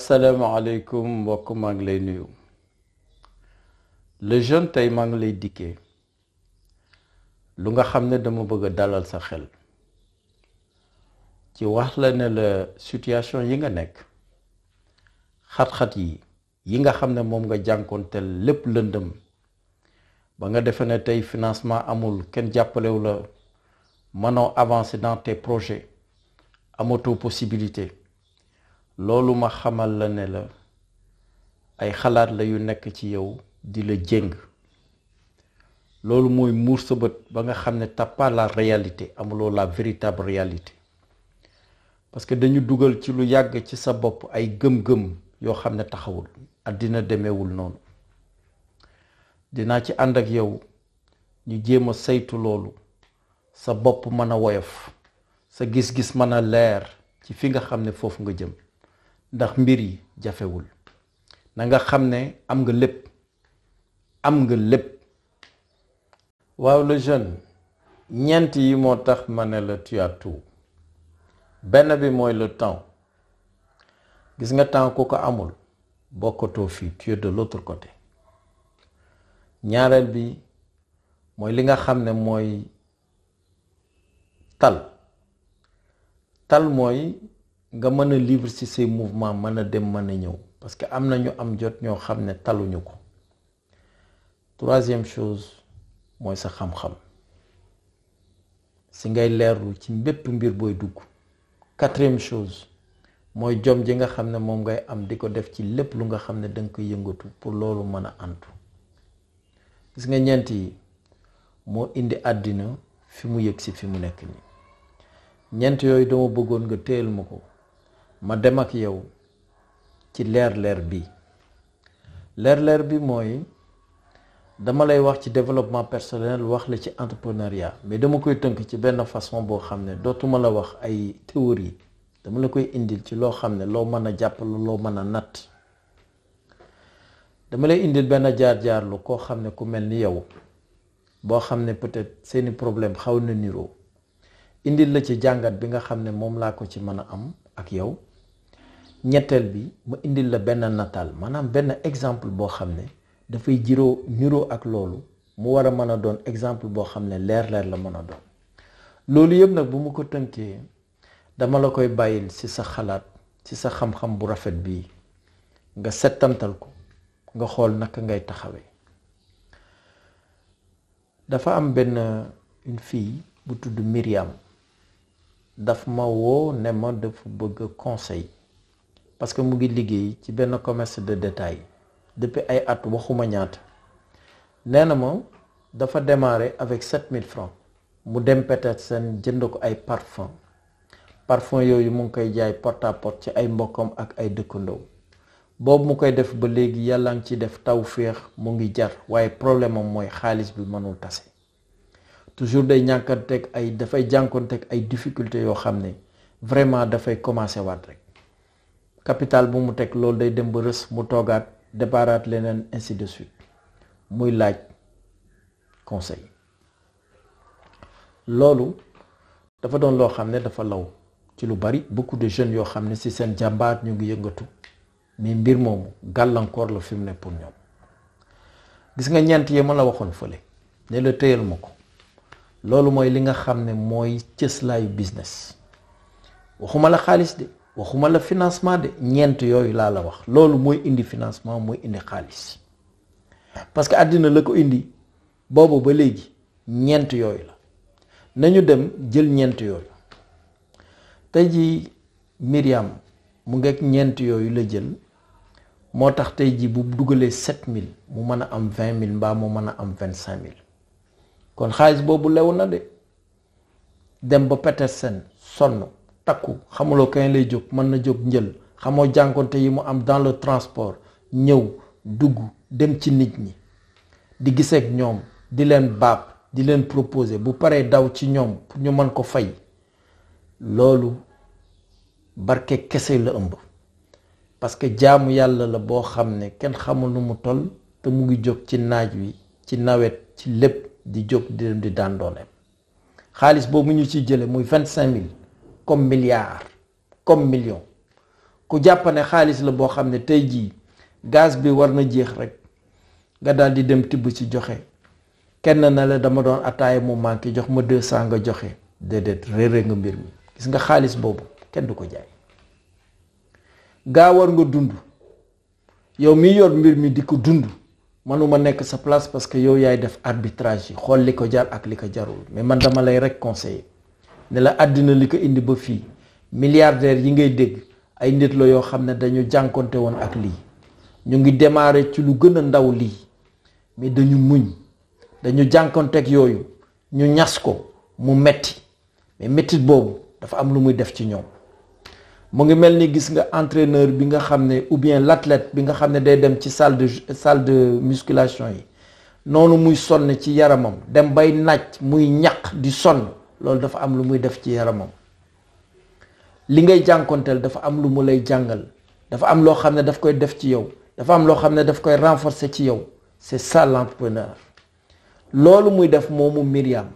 asalaamaaleykum mbokk maa ngi lay nuyu le jeune tey maa ngi lay dikkee lu nga xam ne dama bëgg a dalal sa xel ci wax la ne la situation yi nga nekk xat-xat yi nga xam ne moom nga jànkoonteel lépp lëndëm ba nga defe ne tey financement amul kenn jàppalewu la mënoo avancer dans tes projets amatoo possibilité loolu ma xamal la ne la ay xalaat la yu nekk ci yow di la jéng loolu mooy muur sa bët ba nga xam ne t'as pas la réalité amuloo la véritable réalité parce que dañu dugal ci lu yàgg ci sa bopp ay gëm-gëm yoo xam ne taxawul àddina demeewul noonu dinaa ci ànd ak yow ñu jéem a saytu loolu sa bopp mën a woyof sa gis-gis mën a leer ci fi nga xam ne foofu nga jëm ndax mbir yi jafewul na nga xam ne am nga lépp waaw le jeune ñeent yi moo tax ma ne la tu as tout benn bi mooy le temps gis nga temps ku ko amul bokkatoo fii tu es de l'autre côté ñaareel bi mooy li nga xam ne mooy tal mooy nga mën a libre ci ses mouvements mën a dem mën a ñëw parce que am na ñu am jot ñoo xam ne taluñu ko troisième chose mooy sa xam-xam si ngay leerlu ci mbépp mbir booy dugg quatrième chose mooy jom ji nga xam ne moom ngay am di ko def ci lépp lu nga xam ne danga koy yëngatu pour loolu mën a antu gis nga ñeent yi moo indi àddina fi mu yëg si fi mu nekk nii ñeent yooyu dama bëggoon nga téyel ma ko ma dem ak yow ci leer bi mooy dama lay wax ci développement personnel wax la ci entrepreneuriat mais dama koy tënk ci benn façon boo xam ne dootuma la wax ay théorie dama la koy indil ci loo xam ne loo mën a jàpp loo mën a natt dama lay indil benn jaar-jaar lu koo xam ne ku mel ni yow boo xam ne peut-être seeni problème xaw na niroo indil la ci jàngat bi nga xam ne moom laa ko ci mën a am ak yow ñetteel bi ma indil la benn nataal maanaam benn exemple boo xam ne dafay niroo ak loolu mu war a mën a doon exemple boo xam ne leer la mën a doon loolu yëpp nag bu mu ko tënkee dama la koy bàyyil ci sa xalaat ci sa xam-xam bu rafet bii nga settantal ko nga xool naka ngay taxawee dafa am une fille bu tudd Myriam daf ma woo ne ma dafa bëgg conseil parce que mu ngi liggéey ci benn commerce de détail depuis ay at waxuma ñaata nee na ma dafa démarrer avec 7000 francs mu dem Petersen jënd ko ay parfum yooyu mu ngi koy jaay porte à porte ci ay mbokkam ak ay dëkkandoo boobu mu koy def ba léegi yàlla ngi ci def tawféex mu ngi jar waaye problème am mooy xaalis bi mënul tase toujours dafay jànkoonteeg ay difficultés yoo xam ne vraiment dafay commencer waat rek capital bu mu teg loolu day dem ba rës mu toogaat déparaat leneen ainsi de suite muy laaj conseil loolu dafa doon loo xam ne dafa law ci lu bari beaucoup de jeunes yoo xam ne ci seen jàmbaat ñu ngi yëngatu mais mbir moomu gàllankoor la fi mu ne pour ñoom gis nga ñeent yi ma la waxoon fële ne la tëyal ma ko loolu mooy li nga xam ne mooy cëslaayu business waxuma la xaalis de waxuma la financement de ñeent yooyu laa la wax loolu mooy indi financement mooy indi xaalis parce que àddina la ko indi boobu ba léegi ñeent yooyu la nañu dem jël ñeent yooyu tey ji Myriam mu ngeeg ñeent yooyu la jël moo tax tey ji bu dugalee 7000 mu mën a am 20000 mbaa mu mën a am 25000 kon xaalis boobu lew na de dem ba Petersen sonn takku xamuloo kañ lay jóg mën na jóg njël xamoo jànkonte yi mu am dans le transport ñëw dugg dem ci nit ñi di giseek ñoom di leen baab di leen proposer bu paree daw ci ñoom pour ñu mën ko fay loolu barke kese la ëmb parce que jaamu yàlla la boo xam ne kenn xamul nu mu toll te mu ngi jóg ci naaj wi ci nawet ci lépp di jóg di dem di daan dooleem xaalis boobu ñu ci jële muy 25000 comme milliard comme million ku jàpp ne xaalis la boo xam ne tey jii gaz bi war na jeex rek nga daal di dem tibb ci joxe kenn na la dama doon ataaya mu manqué jox ma 200 nga joxe déedéet réere nga mbir mi. gis nga xaalis boobu kenn du ko jaay gaa war nga dund yow mi yor mbir mi di ko dund manuma nekk sa place parce que yow yaay def arbitrage yi xool li ko jar ak li ko jarul mais man dama lay rek conseiller ne la àddina li ko indi ba fii milliardaires yi ngay dégg ay nit la yoo xam ne dañu jànkonte woon ak lii ñu ngi démarrer ci lu gën a ndaw lii mais dañu muñ dañu jànkonteeg yooyu ñu ñas ko mu metti mais mettit boobu dafa am lu muy def ci ñoom mu ngi mel ni gis nga entraîneur bi nga xam ne ou bien l'athlète bi nga xam ne day dem ci salle de musculation yi noonu muy sonn ci yaramam dem bay naaj muy ñaq di sonn loolu dafa am lu muy def ci yaramam li ngay jànkonteel dafa am lu mu lay jàngal dafa am loo xam ne daf koy def ci yow dafa am loo xam ne daf koy renforcer ci yow c'est ça l'entrepreneur loolu muy def moomu Myriam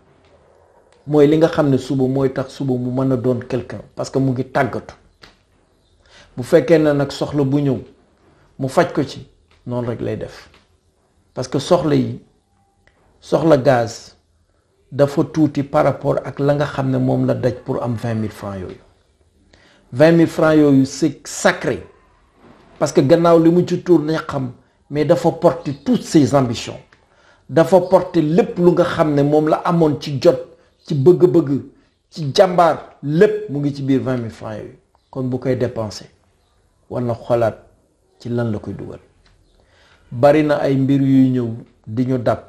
mooy li nga xam ne suba mooy tax suba mu mën a doon quelqu'un parce que mu ngi tàggatu bu fekkee ne nag soxla bu ñëw mu faj ko ci noonu rek lay def parce que soxla gaz dafa tuuti par rapport ak la nga xam ne moom la daj pour am 20 000 francs yooyu 20 000 francs yooyu c'est sacré parce que gannaaw li mu ci tuur na xam mais dafa porter toutes ses ambitions dafa porter lépp lu nga xam ne moom la amoon ci jot ci bëgg-bëgg ci jàmbaar lépp mu ngi ci biir 20 000 francs yooyu kon bu koy dépenser war na xolaat ci lan la koy dugal bari na ay mbir yuy ñëw di ñu dab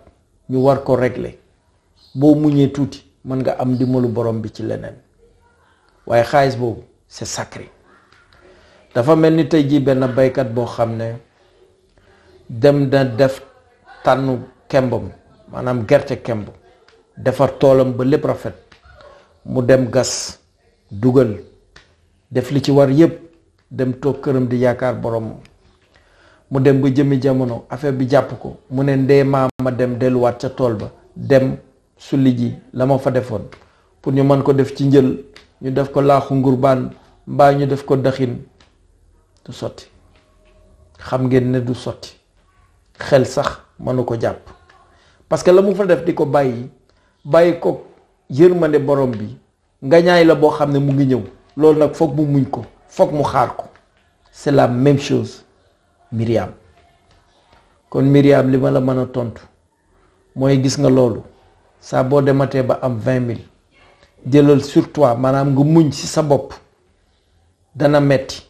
ñu war ko régler boo muñee tuuti mën nga am dimbalu borom bi ci leneen waaye xaalis boobu c'est sacré dafa mel ni tey jii benn baykat boo xam ne dem na def tànnu kembam maanaam gerte kemb defar toolam ba lépp rafet mu dem gas dugal def li ci war yépp dem toog këram di yaakaar borom mu dem ba jëmi jamono affaire bi jàpp ko mu ne ndee ma dem delluwaat ca tool ba dem sulli ji la ma fa defoon pour ñu mën ko def ci njël ñu def ko laaxu ngurbaan mbaa ñu def ko daxin du sotti xam ngeen ne du sotti xel sax mënu ko jàpp parce que la mu fa def di ko bàyyi ko yërmande borom bi ngañaay la boo xam ne mu ngi ñëw loolu nag foog mu muñ ko foog mu xaar ko c'est la même chose Myriam kon Myriam li ma la mën a tontu mooy gis nga loolu saa boo dematee ba am 20 000 jëlal sur toi maanaam nga muñ ci sa bopp dana metti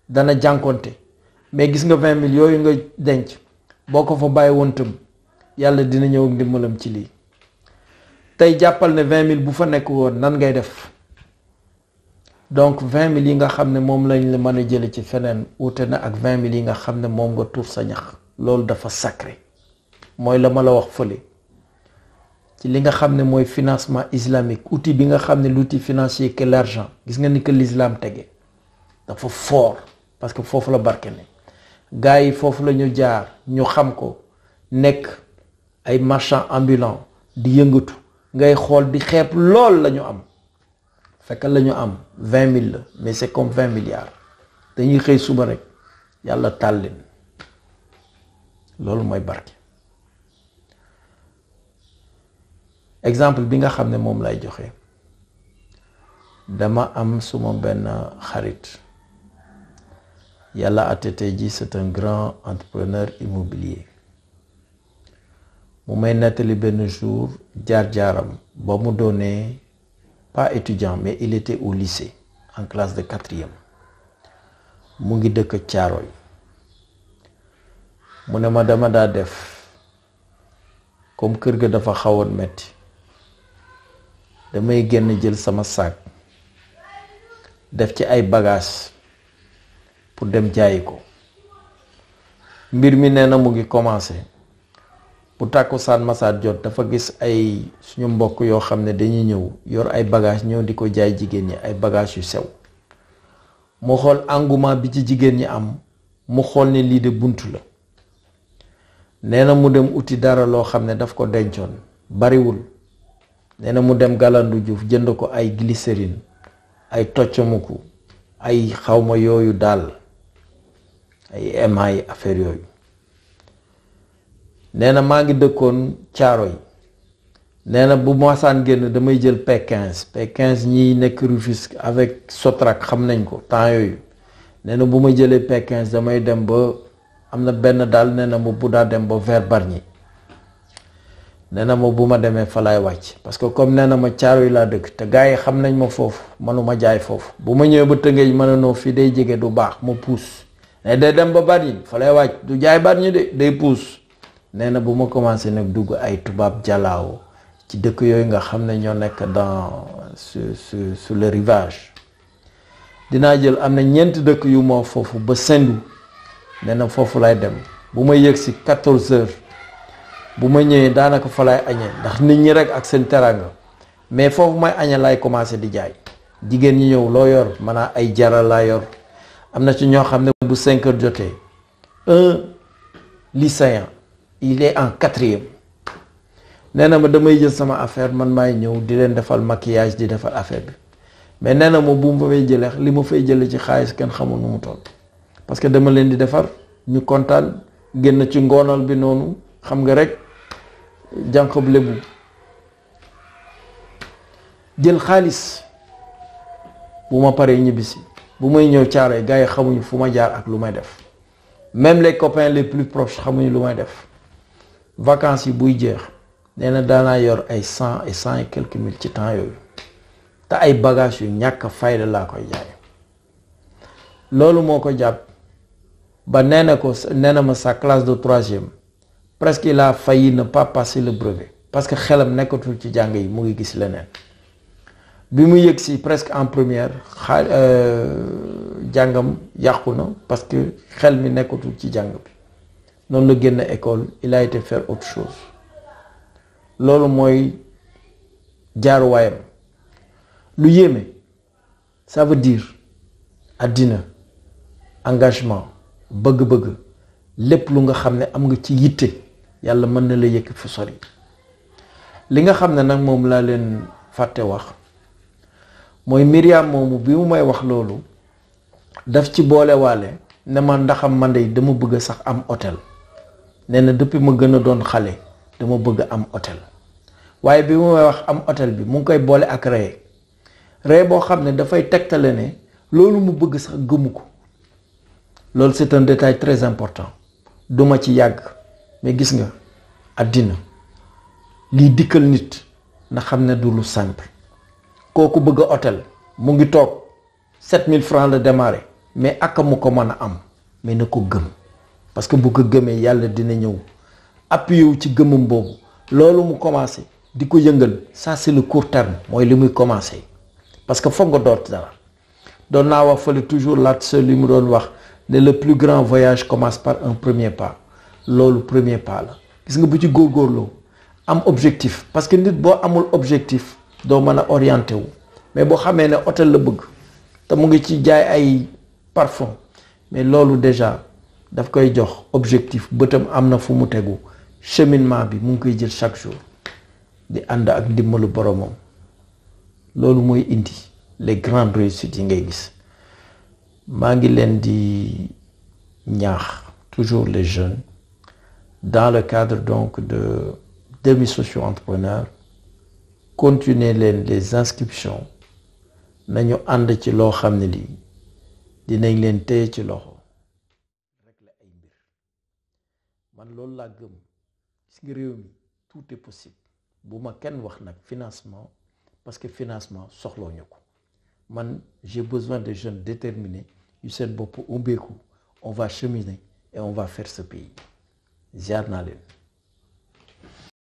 dana jànkonte mais gis nga 20 000 yooyu nga denc boo ko fa bàyyi woon tam yàlla dina ñëw ak ndimbalam ci lii tey jàppal ne 20 000 bu fa nekk woon nan ngay def donc 20 000 yi nga xam ne moom lañ la mën a jële ci feneen wuute na ak 20 000 yi nga xam ne moom nga tuur sa ñax loolu dafa sacré mooy la ma la wax fële ci li nga xam ne mooy financement islamique outil bi nga xam ne l'outil financier que l'argent gis nga ni que l'islam tege dafa fort parce que foofu la barke ne gars yi foofu la ñu jaar ñu xam ko nekk ay marchands ambulants di yëngatu ngay xool di xeeb lool la ñu am fekk la ñu am 20 000 la mais c'est comme 20 milliards dañuy xëy suba rek yàlla taal leen loolu mooy barke. exemple bi nga xam ne moom lay joxe dama am suma benn xarit yàlla atete ji c'est un grand entrepreneur immobilier mu may nettali benn jour jaar-jaaram ba mu doonee pas étudiant mais il était au lycée en classe de 4e mu ngi dëkk Caaroy mu ne ma dama daa def comme kër ga dafa xawoon metti damay génn jël sama sac def ci ay bagages pour dem jaayi ko mbir mi nee na mu ngi commencé bu tàkkusaan masaat jot dafa gis ay suñu mbokk yoo xam ne dañuy ñëw yor ay bagages ñëw di ko jaay jigéen ñi ay bagages yu sew mu xool engouement bi ci jigéen ñi am mu xool ne lii de buntu la nee na mu dem uti dara loo xam ne daf ko dencoon bariwul nee na mu dem Galandou Diouf jënd ko ay glycérine ay toccamuku ay xawma yooyu daal ay émail affaire yooyu. nee na maa ngi dëkkoon caaro yi. nee na bu masaan génn damay jël P15 P15 ñiy nekk Rufisque avec Sotrac xam nañ ko temps yooyu. nee na bu ma jëlee P15 damay dem ba am na benn daal nee na ma bu daa dem ba vers Bargny. nee na ma bu ma demee fa laay wàcc parce que comme nee na ma caaro yi laa dëkk te gars yi xam nañ ma foofu manuma jaay foofu bu ma ñëwee ba Tëngéej mën a noo fii day jege du baax ma puus ne day dem ba Bargny fa lay wàcc du jaay Bargny de day puus. nee na bu ma commencé nag dugg ay tubaab jalaaw ci dëkk yooyu nga xam ne ñoo nekk dans sur le rivage dinaa jël am na ñeenti dëkk yu moo foofu ba Sendou nee na foofu lay dem bu ma yëg si 14 heures bu ma ñëwee daanaka fa lay añee ndax nit ñi rek ak seen teranga mais foofu may añee lay commencé di jaay jigéen ñi ñëw loo yor maanaam ay jara laa yor am na ci ñoo xam ne bu 5 heures jotee un lycéen il est en 4e nee na ma damay jël sama affaire man maay ñëw di leen defal maquillage di defal affaire bi mais nee na ma bu ma fay jëlee li ma fay jëlee ci xaalis kenn xamul nu mu toll parce que dama leen di defar ñu kontaan génn ci ngoonal bi noonu xam nga rek jànqab lébu jël xaalis bu ma paree ñibbisi bu may ñëw caaro yi gars yi xamuñu fu ma jaar ak lu may def même les copains les plus proches xamuñu lu may def vacances yi buy jeex nee na daanaa yor ay 100 et quelques mille ci temps yooyu te ay bagages yu ñàkk fayda laa koy jaay loolu moo ko jàpp ba nee na ma sa classe de 3e presque il a failli ne pas passer le brevet parce que xelam nekkatul ci jàng yi mu ngi gis leneen bi mu yëg si presque en première jàngam yàqu na parce que xel mi nekkatul ci jàng bi noonu la génn école il a été faire autre chose loolu mooy jaaruwaayam lu yéeme ça veut dire àddina engagement bëgg-bëgg lépp lu nga xam ne am nga ci yitte yàlla mën na la yëkk fu sori li nga xam ne nag moom laa leen fàtte wax mooy Myriam moomu bi mu may wax loolu daf ci boole waale ne ma ndaxam man de dama bëgg sax am hôtel nee na depuis ma gën a doon xale dama bëgg am hôtel waaye bi mu may wax am hôtel bi mu ngi koy boole ak ree boo xam ne dafay tegtale ne loolu mu bëgg sax gëmu ko loolu c'est un détail très important duma ci yàgg mais gis nga àddina lii dikkal nit na xam ne du lu simple kooku bëgg a hôtel mu ngi toog 7000 francs la démarrer mais ak mu ko mën a am mais na ko gëm parce que bu ko gëmee yàlla dina ñëw appuyé wu ci gëmam boobu loolu mu commencé di ko yëngal ça c'est le court terme mooy li muy commencé parce que foog nga door dara doon naa wax fële toujours laat seul li mu doon wax ne le plus grand voyage commence par un premier pas loolu premier pas la gis nga bu ci góorgóorloo am objectif parce que nit boo amul objectif doo mën a orienté wu mais boo xamee ne hôtel la bëgg te mu ngi ci jaay ay parfum mais loolu déjà daf koy jox objectif bëtam am na fu mu tegu cheminement bi mu ngi koy jël chaque jour di ànd ak ndimbalu boromam loolu mooy indi les grandes réussites yi ngay gis maa ngi leen di ñaax toujours les jeunes dans le cadre donc de demi-socio-entrepreneurs continuer leen les inscriptions nañu ànd ci loo xam ne lii dinañ leen téye ci loxo régler ay mbir man loolu laa gëm gis nga réew mi tout est possible bu ma kenn wax nag financement parce que financement soxloo ñu ko man j'ai besoin de jeunes déterminés yu seen bopp ubbeeku on va cheminer et on va faire ce pays ziar naa leen